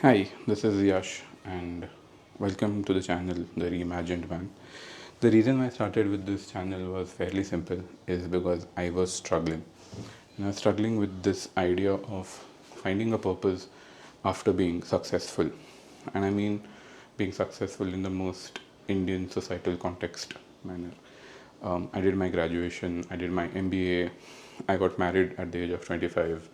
Hi, this is Yash, and welcome to the channel, The Reimagined Man. The reason I started with this channel was fairly simple, is because I was struggling. And I was struggling with this idea of finding a purpose after being successful. And I mean being successful in the most Indian societal context manner. I did my graduation, I did my MBA, I got married at the age of 25.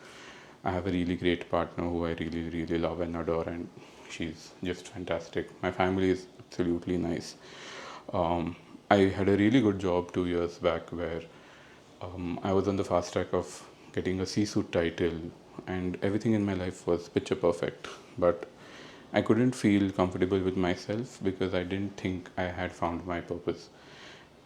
I have a really great partner who I really, really love and adore, and she's just fantastic. My family is absolutely nice. I had a really good job 2 years back where I was on the fast track of getting a C-suite title, and everything in my life was picture perfect. But I couldn't feel comfortable with myself because I didn't think I had found my purpose.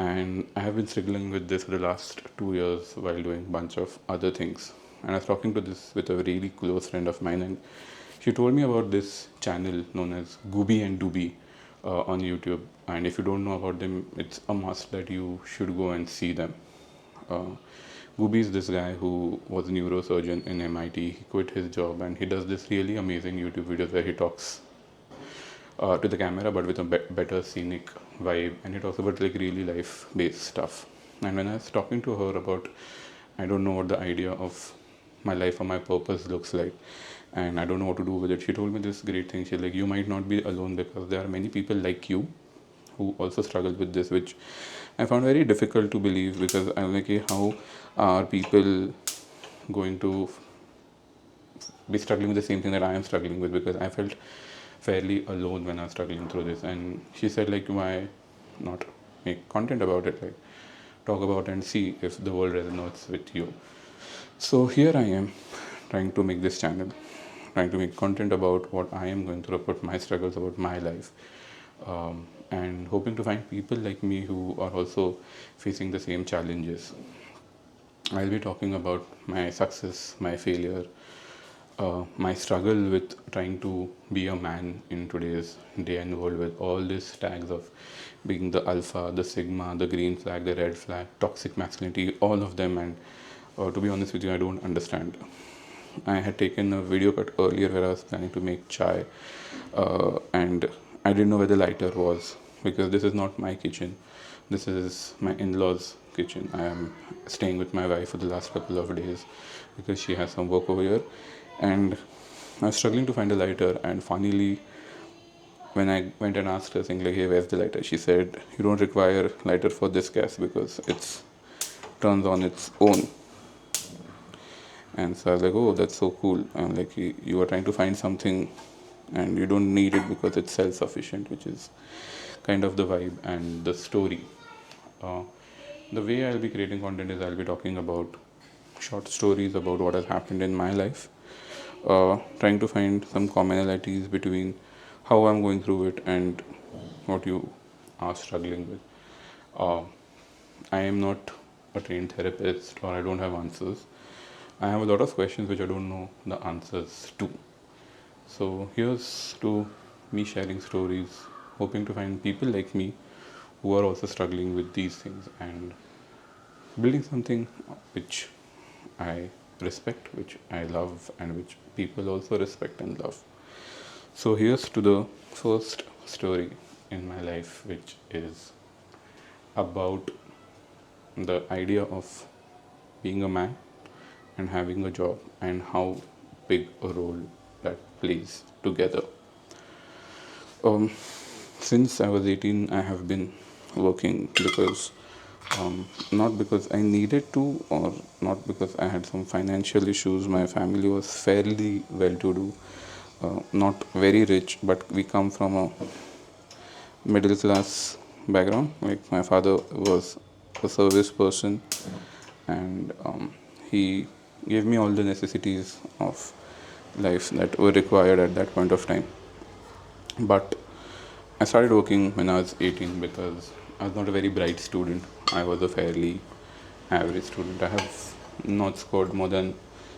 And I have been struggling with this for the last 2 years while doing a bunch of other things. And I was talking to this with a really close friend of mine, and she told me about this channel known as Gooby and Dooby on YouTube. And if you don't know about them, it's a must that you should go and see them. Uh, Gooby is this guy who was a neurosurgeon in MIT. He quit his job and he does this really amazing YouTube videos where he talks to the camera but with a better scenic vibe, and he talks about like really life based stuff. And when I was talking to her about, I don't know what the idea of my life or my purpose looks like, and I don't know what to do with it, she told me this great thing. She's like, you might not be alone because there are many people like you who also struggle with this, which I found very difficult to believe because I'm like, hey, how are people going to be struggling with the same thing that I am struggling with? Because I felt fairly alone when I was struggling through this. And she said, like, why not make content about it? Like, talk about and see if the world resonates with you. So here I am trying to make this channel, trying to make content about what I am going through, about my struggles, about my life, and hoping to find people like me who are also facing the same challenges. I'll be talking about my success, my failure, my struggle with trying to be a man in today's day and world with all these tags of being the alpha, the sigma, the green flag, the red flag, toxic masculinity, all of them. And to be honest with you, I don't understand. I had taken a video cut earlier where I was planning to make chai, and I didn't know where the lighter was because this is not my kitchen. This is my in-laws' kitchen. I am staying with my wife for the last couple of days because she has some work over here, and I was struggling to find a lighter. And finally, when I went and asked her, saying like, "Hey, where's the lighter?" She said, "You don't require lighter for this gas because it's turns on its own." And so I was like, "Oh, that's so cool." And like, you are trying to find something and you don't need it because it's self-sufficient, which is kind of the vibe and the story. uh, the way I'll be creating content is I'll be talking about short stories about what has happened in my life, trying to find some commonalities between how I'm going through it and what you are struggling with. uh, I am not a trained therapist or I don't have answers. I have a lot of questions which I don't know the answers to. So here's to me sharing stories, hoping to find people like me who are also struggling with these things and building something which I respect, which I love, and which people also respect and love. So here's to the first story in my life, which is about the idea of being a man and having a job and how big a role that plays together. Um, since I was 18, I have been working because not because I needed to or not because I had some financial issues. My family was fairly well to do, not very rich, but we come from a middle class background. Like, my father was a service person, and he gave me all the necessities of life that were required at that point of time. But I started working when I was 18 because I was not a very bright student. I was a fairly average student. I have not scored more than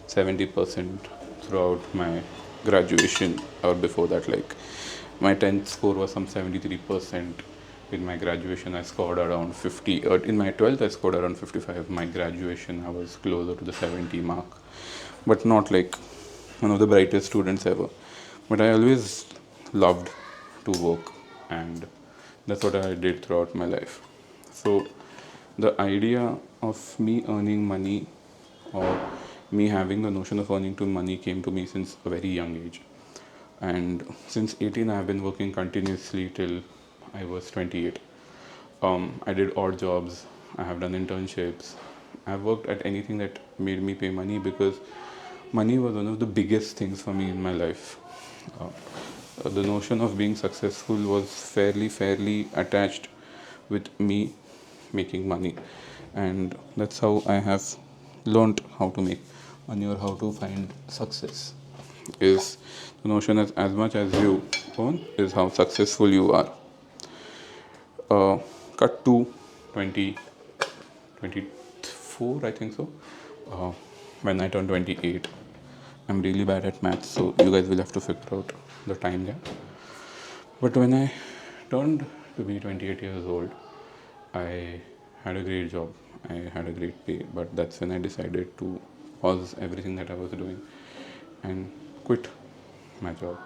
70% throughout my graduation or before that. Like, my 10th score was some 73%. In my graduation, I scored around 50. In my 12th, I scored around 55. My graduation, I was closer to the 70 mark, but not like one of the brightest students ever. But I always loved to work, and that's what I did throughout my life. So the idea of me earning money, or me having the notion of earning to money, came to me since a very young age. And since 18 I have been working continuously till I was 28. I did odd jobs, I have done internships, I've worked at anything that made me pay money, because money was one of the biggest things for me in my life. The notion of being successful was fairly attached with me making money, and that's how I have learned how to make money, or how to find success. Is the notion that as much as you earn is how successful you are. Cut to 2024, I think so. uh, when I turned 28. I'm really bad at maths, so you guys will have to figure out the time gap. But when I turned to be 28 years old, I had a great job. I had a great pay, but that's when I decided to pause everything that I was doing and quit my job,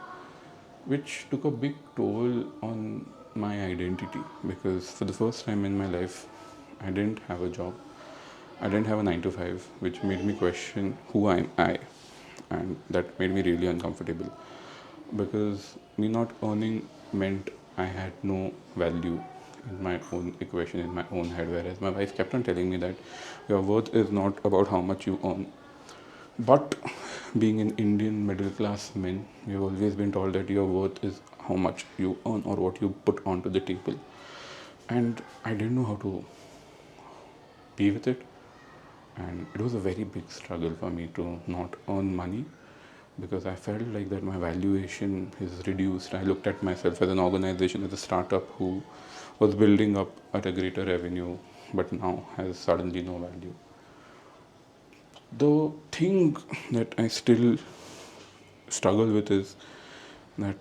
which took a big toll on my identity, because for the first time in my life, I didn't have a job. I didn't have a 9 to 5, which made me question who am I, and that made me really uncomfortable, because me not earning meant I had no value in my own equation, in my own head. Whereas my wife kept on telling me that your worth is not about how much you earn. But being an Indian middle class men, we have always been told that your worth is how much you earn or what you put onto the table. And I didn't know how to be with it. And it was a very big struggle for me to not earn money, because I felt like that my valuation is reduced. I looked at myself as an organization, as a startup who was building up at a greater revenue, but now has suddenly no value. The thing that I still struggle with is that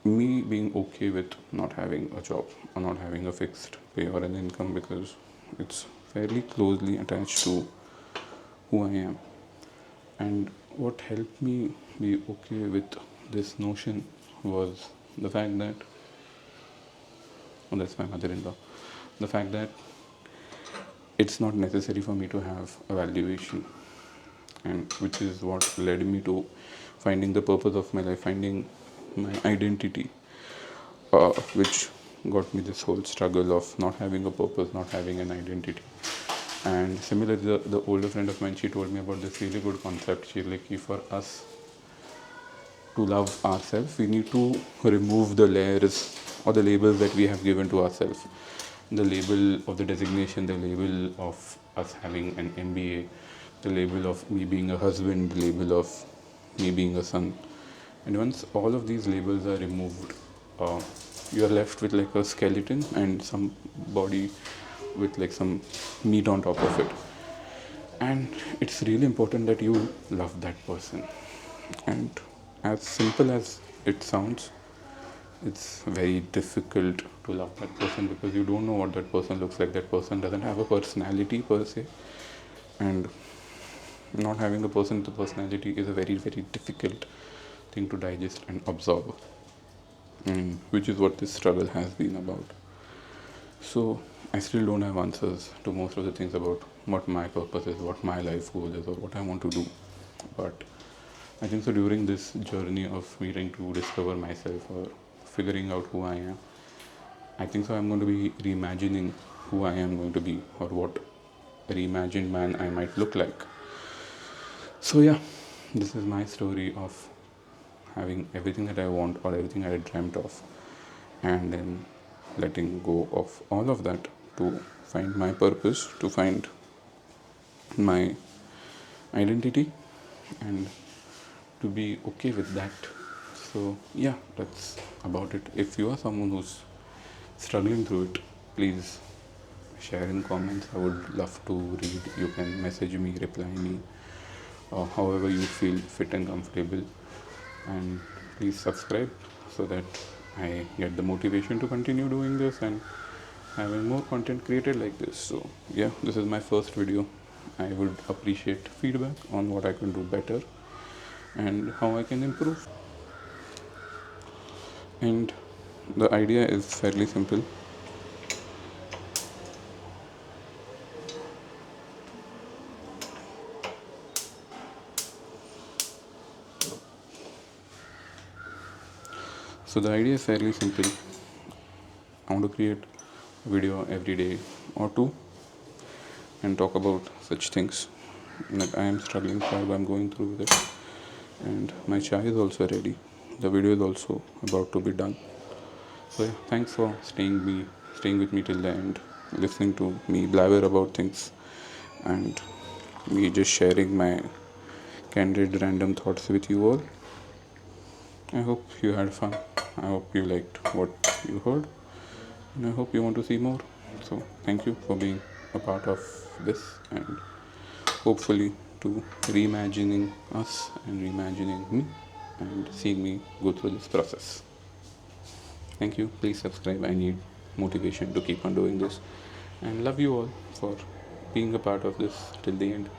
me being okay with not having a job, or not having a fixed pay or an income, because it's fairly closely attached to who I am. And what helped me be okay with this notion was the fact that, oh, that's my mother in law, the fact that it's not necessary for me to have a valuation, and which is what led me to finding the purpose of my life, finding my identity, which got me this whole struggle of not having a purpose, not having an identity. And similarly, the older friend of mine, she told me about this really good concept. She's like, for us to love ourselves, we need to remove the layers or the labels that we have given to ourselves. The label of the designation, the label of us having an MBA, the label of me being a husband, the label of me being a son. And once all of these labels are removed, you are left with like a skeleton and some body with like some meat on top of it. And it's really important that you love that person. And as simple as it sounds, it's very difficult to love that person, because you don't know what that person looks like. That person doesn't have a personality per se, and not having a person with a personality is a very difficult thing to digest and absorb, which is what this struggle has been about. So I still don't have answers to most of the things about what my purpose is, what my life goal is, or what I want to do. But I think so during this journey of me trying to discover myself or figuring out who I am, I think so I'm going to be reimagining who I am going to be, or what a reimagined man I might look like. So yeah, this is my story of having everything that I want, or everything I dreamt of, and then letting go of all of that to find my purpose, to find my identity, and to be okay with that. So yeah, that's about it. If you are someone who's struggling through it, please share in comments. I would love to read. You can message me, reply me, or however you feel fit and comfortable. And please subscribe so that I get the motivation to continue doing this and having more content created like this. So yeah, this is my first video. I would appreciate feedback on what I can do better and how I can improve. And the idea is fairly simple. So the idea is fairly simple. I want to create a video every day or two and talk about such things that I am struggling for, I'm going through with it. And my chai is also ready. The video is also about to be done. So yeah, thanks for staying with me till the end, listening to me blabber about things, and me just sharing my candid random thoughts with you all. I hope you had fun. I hope you liked what you heard, and I hope you want to see more. So thank you for being a part of this, and hopefully to reimagining us and reimagining me and seeing me go through this process. Thank you. Please subscribe. I need motivation to keep on doing this, and love you all for being a part of this till the end.